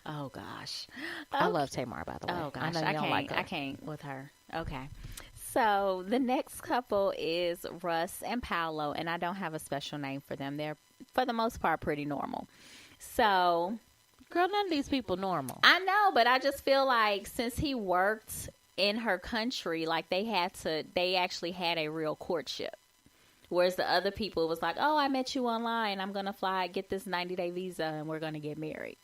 Oh gosh. I love Tamar, by the way. Oh I gosh, know you don't like her. I can't with her. Okay. So the next couple is Russ and Paolo, and I don't have a special name for them. They're for the most part pretty normal. So Girl, none of these people normal. I know, but I just feel like since he worked in her country, like they actually had a real courtship. Whereas the other people was like, oh, I met you online. I'm going to fly, get this 90-day visa, and we're going to get married.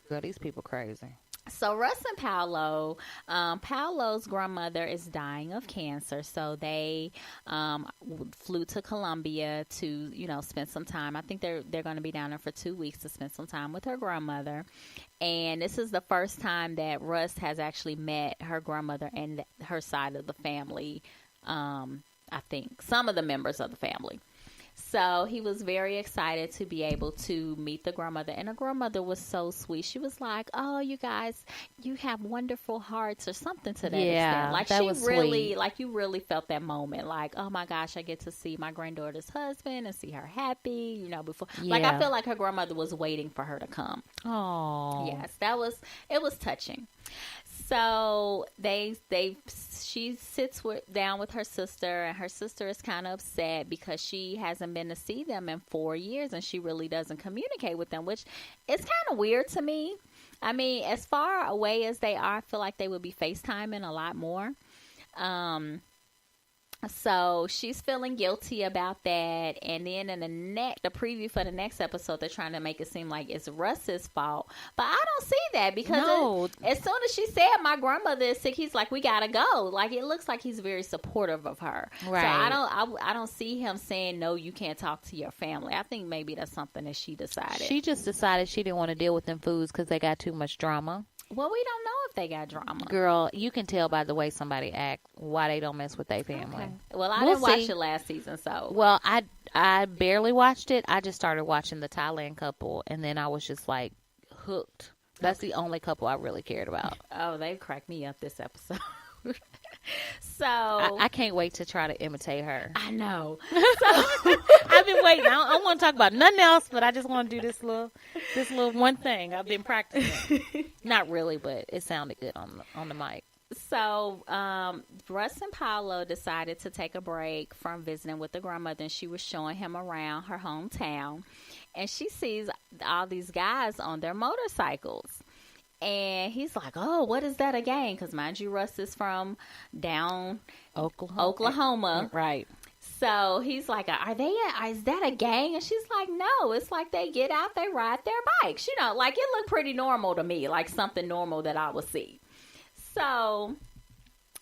Girl, these people crazy. So Russ and Paolo, Paolo's grandmother is dying of cancer, so they flew to Colombia to, spend some time. I think they're going to be down there for 2 weeks to spend some time with her grandmother. And this is the first time that Russ has actually met her grandmother and her side of the family. I think some of the members of the family. So he was very excited to be able to meet the grandmother. And the grandmother was so sweet. She was like, oh, you guys, you have wonderful hearts or something to that extent. Like that she was really, sweet. like you really felt that moment. Like, oh my gosh, I get to see my granddaughter's husband and see her happy, before. Like I feel like her grandmother was waiting for her to come. Oh. Yes, it was touching. So she sits down with her sister, and her sister is kind of upset because she hasn't been to see them in 4 years, and she really doesn't communicate with them, which is kind of weird to me. I mean, as far away as they are, I feel like they would be FaceTiming a lot more. So she's feeling guilty about that, and then in the preview for the next episode, they're trying to make it seem like it's Russ's fault, but I don't see that because as soon as she said my grandmother is sick, he's like, we gotta go. Like it looks like he's very supportive of her. Right. So I don't see him saying no, you can't talk to your family. I think maybe that's something that she decided. She just decided she didn't want to deal with them foods because they got too much drama. Well, we don't know if they got drama. Girl, you can tell by the way somebody act why they don't mess with their family. Okay. Well, I didn't watch it last season, so. Well, I barely watched it. I just started watching the Thailand couple, and then I was just like hooked. That's the only couple I really cared about. Oh, they cracked me up this episode. So I can't wait to try to imitate her. I know. So I've been waiting. I don't want to talk about nothing else, but I just want to do this little one thing. I've been practicing. Not really, but it sounded good on the mic. So Russ and Paolo decided to take a break from visiting with the grandmother, and she was showing him around her hometown, and she sees all these guys on their motorcycles. And he's like, oh, what is that again? Because mind you, Russ is from down Oklahoma. Right. So he's like, is that a gang? And she's like, no, it's like they get out, they ride their bikes. Like it looked pretty normal to me, like something normal that I would see. So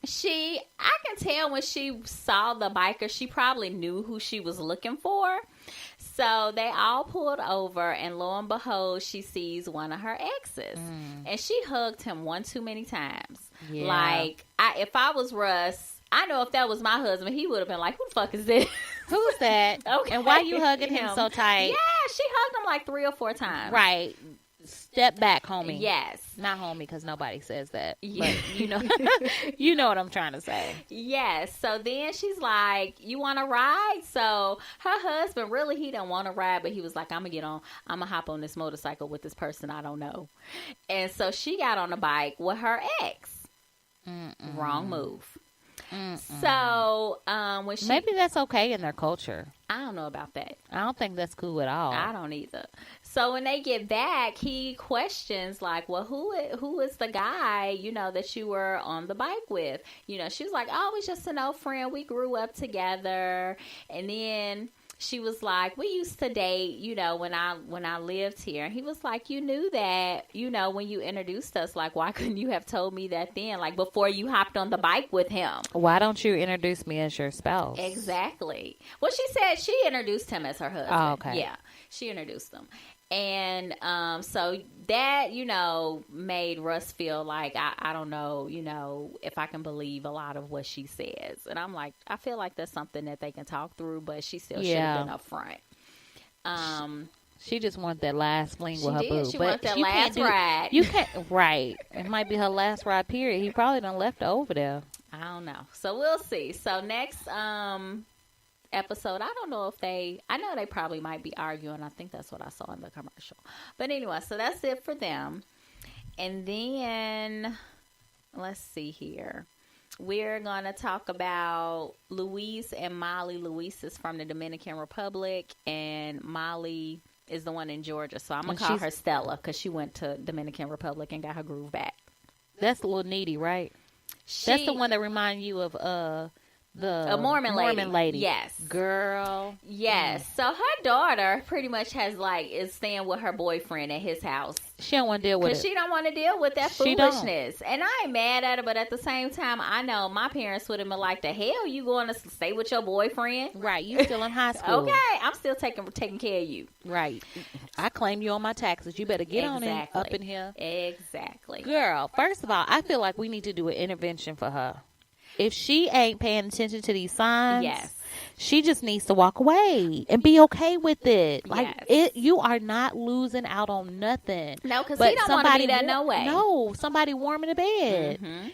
I can tell when she saw the biker, she probably knew who she was looking for. So they all pulled over, and lo and behold, she sees one of her exes. And she hugged him one too many times. Yeah. Like, if I was Russ, I know if that was my husband, he would have been like, who the fuck is this? Who's that? Okay. And why you hugging him so tight? Yeah, she hugged him like 3 or 4 times. Right. Step back, homie. Yes. Not homie, because nobody says that. Yeah. But you know what I'm trying to say. Yes. So then she's like, you want to ride? So her husband, really, he didn't want to ride, but he was like, I'm going to hop on this motorcycle with this person I don't know. And so she got on a bike with her ex. Wrong move. So when she... Maybe that's okay in their culture. I don't know about that. I don't think that's cool at all. I don't either. So when they get back, he questions like, well, who is the guy, that you were on the bike with? She was like, oh, he's just an old friend. We grew up together. And then she was like, we used to date, when I lived here. And he was like, you knew that, when you introduced us, like, why couldn't you have told me that then, like, before you hopped on the bike with him? Why don't you introduce me as your spouse? Exactly. Well, she said she introduced him as her husband. Oh, okay. Yeah, she introduced him. And so that, made Russ feel like, I don't know, if I can believe a lot of what she says. And I'm like, I feel like that's something that they can talk through, but she still should have been upfront. She just wanted that last fling with her boo. She wanted that last ride. You can't, right. It might be her last ride, period. He probably done left her over there. I don't know. So we'll see. So next episode, I don't know if I know they probably might be arguing. I think that's what I saw in the commercial. But anyway, so that's it for them. And then, let's see here. We're going to talk about Luis and Molly. Luis is from the Dominican Republic, and Molly is the one in Georgia. So I'm going to call her Stella because she went to Dominican Republic and got her groove back. That's a little needy, right? That's the one that reminds you of the Mormon lady. Yes. Girl. Yes. So her daughter pretty much is staying with her boyfriend at his house. She don't want to deal with it. Because she don't want to deal with that foolishness. And I ain't mad at her, but at the same time, I know my parents would have been like, the hell you going to stay with your boyfriend? Right. You still in high school. Okay. I'm still taking care of you. Right. I claim you on my taxes. You better get on it up in here. Exactly. Girl, first of all, I feel like we need to do an intervention for her. If she ain't paying attention to these signs, yes, she just needs to walk away and be okay with it. Like yes. You are not losing out on nothing. No, because he don't want to be there no way. No, somebody warm in the bed. Mm-hmm.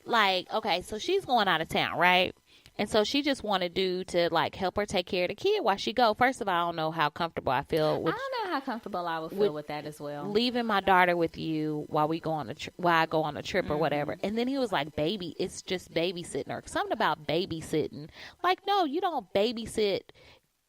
Like, okay, so she's going out of town, right? And so she just wanted dude to help her take care of the kid while she go. First of all, I don't know how comfortable I feel with. I don't know how comfortable I would feel with that as well. Leaving my daughter with you while we go on while I go on a trip or whatever. And then he was like, "Baby, it's just babysitting," or something about babysitting. Like, no, you don't babysit.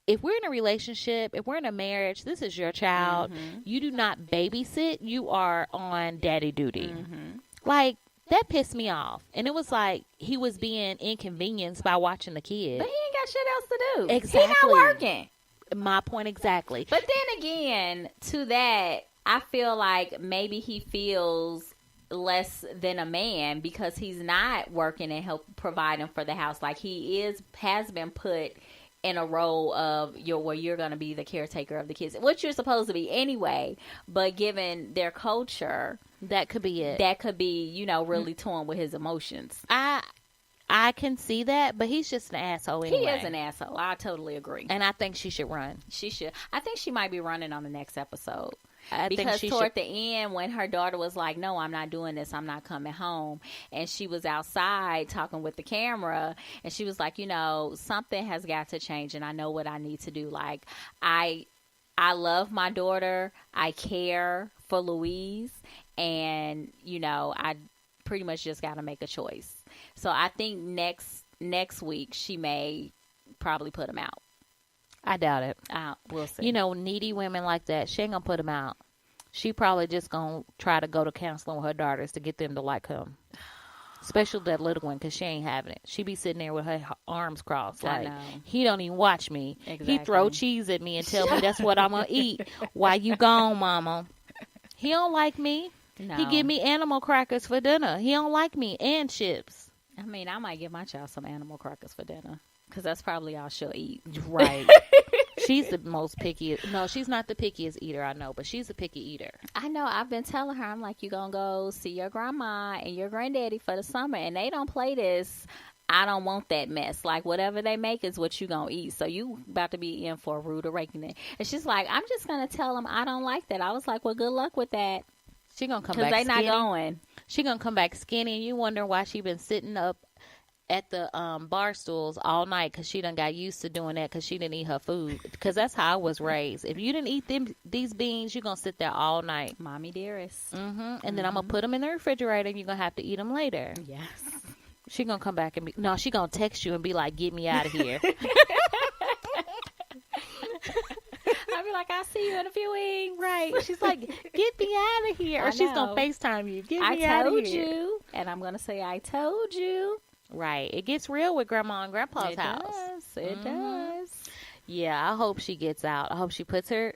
If we're in a relationship, if we're in a marriage, this is your child. Mm-hmm. You do not babysit. You are on daddy duty. Mm-hmm. Like. That pissed me off. And it was like he was being inconvenienced by watching the kid. But he ain't got shit else to do. Exactly. He not working. My point exactly. But then again, to that, I feel like maybe he feels less than a man because he's not working and providing for the house. Like he has been put in a role of where you're going to be the caretaker of the kids, which you're supposed to be anyway. But given their culture, that could be it. That could be, really torn with his emotions. I can see that, but he's just an asshole anyway. He is an asshole. I totally agree. And I think she should run. She should. I think she might be running on the next episode. Because toward the end, when her daughter was like, "No, I'm not doing this. I'm not coming home," and she was outside talking with the camera, and she was like, something has got to change, and I know what I need to do. Like, I love my daughter. I care for Louise, and I pretty much just got to make a choice. So I think next week she may probably put him out. I doubt it. We'll see. Needy women like that, she ain't gonna put him out. She probably just gonna try to go to counseling with her daughters to get them to like him. Especially that little one, because she ain't having it. She be sitting there with her arms crossed. Like, he don't even watch me. Exactly. He throw cheese at me and tell me that's what I'm gonna eat while you gone, mama. He don't like me. No. He give me animal crackers for dinner. He don't like me and chips. I mean, I might give my child some animal crackers for dinner. Because that's probably all she'll eat. Right. She's the most pickiest. No, she's not the pickiest eater, I know. But she's a picky eater. I know. I've been telling her, I'm like, you going to go see your grandma and your granddaddy for the summer. And they don't play this. I don't want that mess. Like, whatever they make is what you going to eat. So you about to be in for a rude awakening. And she's like, I'm just going to tell them I don't like that. I was like, well, good luck with that. She going to come back skinny. Because they not going. She going to come back skinny. And you wonder why she been sitting up at the bar stools all night because she done got used to doing that because she didn't eat her food. Because that's how I was raised. If you didn't eat these beans, you're going to sit there all night. Mommy dearest. Mm-hmm. And then I'm going to put them in the refrigerator and you're going to have to eat them later. Yes. She going to come back and be... No, she going to text you and be like, get me out of here. I'll be like, I'll see you in a few weeks. Right. She's like, get me out of here. Or she's going to FaceTime you. Get me out of here. I told you. And I'm going to say, I told you. Right. It gets real with Grandma and Grandpa's house. It does. Yeah, I hope she gets out. I hope she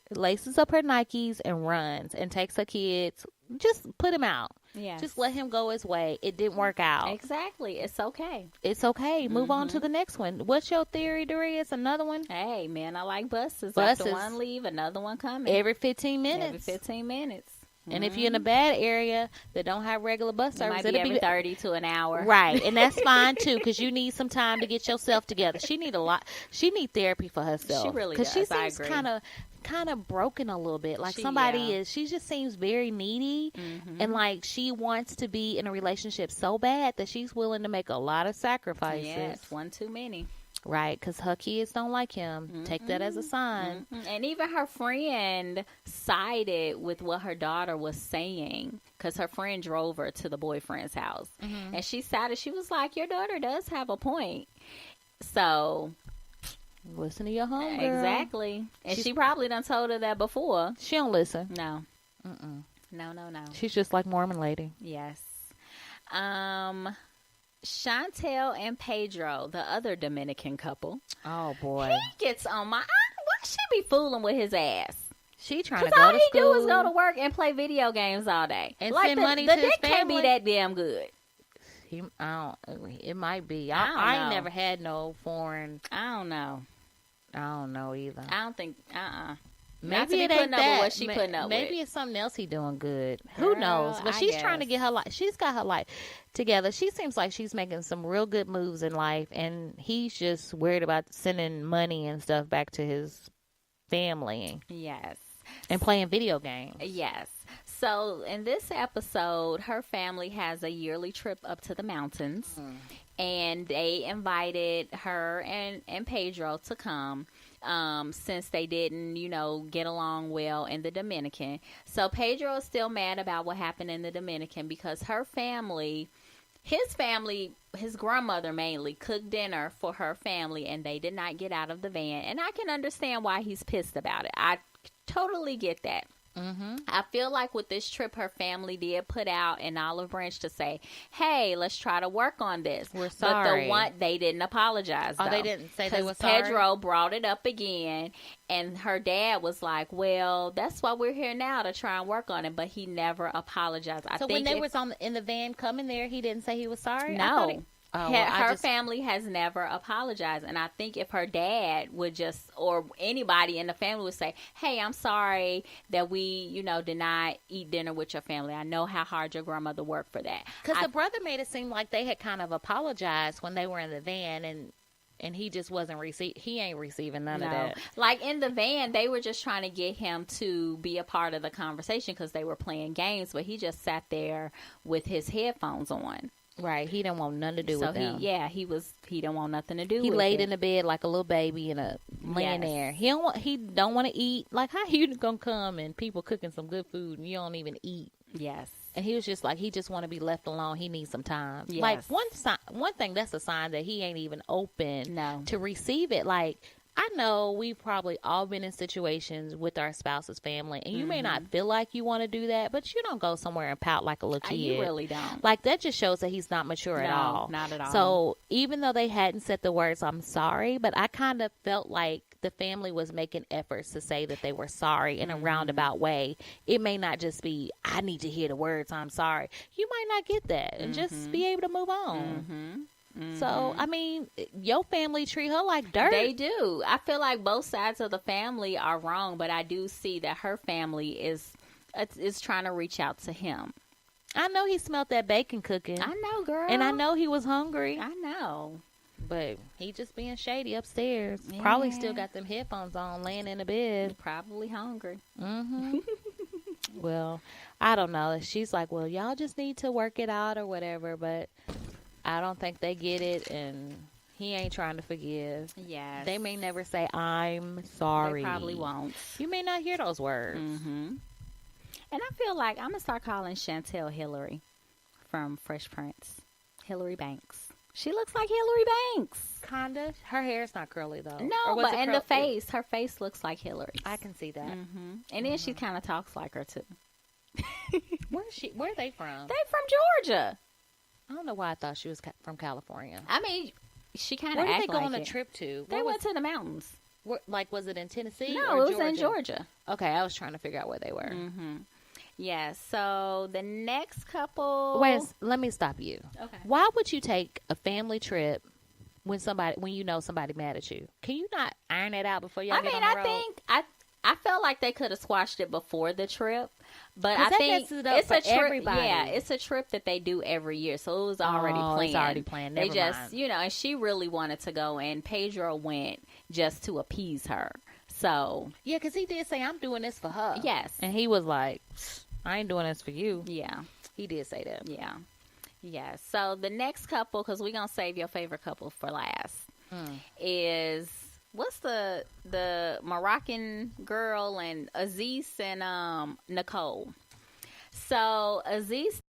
laces up her Nikes and runs and takes her kids. Just put him out. Yeah. Just let him go his way. It didn't work out. Exactly. It's okay. It's okay. Move on to the next one. What's your theory, Dorius? Another one? Hey, man, I like buses. After one leave, another one coming. Every 15 minutes. Every 15 minutes. And if you're in a bad area that don't have regular bus service, it'll be every 30 to an hour. Right. And that's fine, too, because you need some time to get yourself together. She need a lot. She need therapy for herself. She really does. Because she seems kind of broken a little bit. Like she just seems very needy. Mm-hmm. And like she wants to be in a relationship so bad that she's willing to make a lot of sacrifices. Yes, one too many. Right, because her kids don't like him. Take that as a sign. And even her friend sided with what her daughter was saying because her friend drove her to the boyfriend's house. And she sided. She was like, your daughter does have a point. So... listen to your homegirl. Exactly. And she probably done told her that before. She don't listen. No. No. She's just like Mormon lady. Yes. Chantel and Pedro, the other Dominican couple. Oh, boy. He gets on my... Why she be fooling with his ass? She trying to go to school. All he do is go to work and play video games all day. And send money to his family. The dick can't be that damn good. It might be. I ain't never had no foreign... I don't know either. I don't think... Maybe it ain't that. What she putting up maybe with. It's something else he doing good. Girl, who knows? But she's trying to guess. get her life. She's got her life together. She seems like she's making some real good moves in life, and he's just worried about sending money and stuff back to his family. Yes. And playing video games. Yes. So in this episode, her family has a yearly trip up to the mountains, and they invited her and Pedro to come. Since they didn't, get along well in the Dominican. So Pedro is still mad about what happened in the Dominican because his grandmother mainly cooked dinner for her family and they did not get out of the van. And I can understand why he's pissed about it. I totally get that. I feel like with this trip, her family did put out an olive branch to say, hey, let's try to work on this. We're sorry. But they didn't apologize, though. Oh, they didn't say they were sorry? Pedro brought it up again, and her dad was like, well, that's why we're here now, to try and work on it, but he never apologized. So when they was in the van coming there, he didn't say he was sorry? No. Her family has never apologized, and I think if her dad would just, or anybody in the family would say, hey, I'm sorry that we, did not eat dinner with your family. I know how hard your grandmother worked for that. Because the brother made it seem like they had kind of apologized when they were in the van, and he just wasn't he ain't receiving none of that. Like in the van, they were just trying to get him to be a part of the conversation because they were playing games, but he just sat there with his headphones on. Right, he didn't want nothing to do with them. He didn't want nothing to do with it. He laid in the bed like a little baby and laying there. He don't want to eat. Like, how you gonna come and people cooking some good food and you don't even eat? Yes. And he was just like, he just want to be left alone. He needs some time. Yes. Like one thing that's a sign that he ain't even open to receive it. Like, I know we've probably all been in situations with our spouse's family, and you may not feel like you want to do that, but you don't go somewhere and pout like a little kid. You really don't. Like, that just shows that he's not mature at all. Not at all. So even though they hadn't said the words, I'm sorry, but I kind of felt like the family was making efforts to say that they were sorry in a roundabout way. It may not just be, I need to hear the words, I'm sorry. You might not get that and just be able to move on. So, I mean, your family treat her like dirt. They do. I feel like both sides of the family are wrong, but I do see that her family is trying to reach out to him. I know he smelled that bacon cooking. I know, girl. And I know he was hungry. I know. But he just being shady upstairs. Yeah. Probably still got them headphones on, laying in the bed. Probably hungry. Well, I don't know. She's like, well, y'all just need to work it out or whatever, but I don't think they get it, and he ain't trying to forgive. Yes. They may never say, I'm sorry. They probably won't. You may not hear those words. And I feel like I'm going to start calling Chantel Hillary from Fresh Prince. Hillary Banks. She looks like Hillary Banks. Kinda. Her hair's not curly, though. No, but in the face, her face looks like Hillary. I can see that. And then she kind of talks like her, too. Where are they from? They from Georgia. I don't know why I thought she was from California. I mean, she kind of acted like it. Where did they go on a trip to? They went to the mountains. Was it in Tennessee? No, it was in Georgia. Okay, I was trying to figure out where they were. Yeah, so the next couple... Wait, let me stop you. Okay. Why would you take a family trip when you know somebody mad at you? Can you not iron that out before y'all get on the road? I felt like they could have squashed it before the trip, but I think it's a trip. Everybody. Yeah, it's a trip that they do every year, so it was already planned. It's already planned. Never mind. And she really wanted to go, and Pedro went just to appease her. So yeah, because he did say, "I'm doing this for her." Yes, and he was like, "I ain't doing this for you." Yeah, he did say that. Yeah. So the next couple, because we're gonna save your favorite couple for last. is what's the Moroccan girl and Aziz and Nicole. So Aziz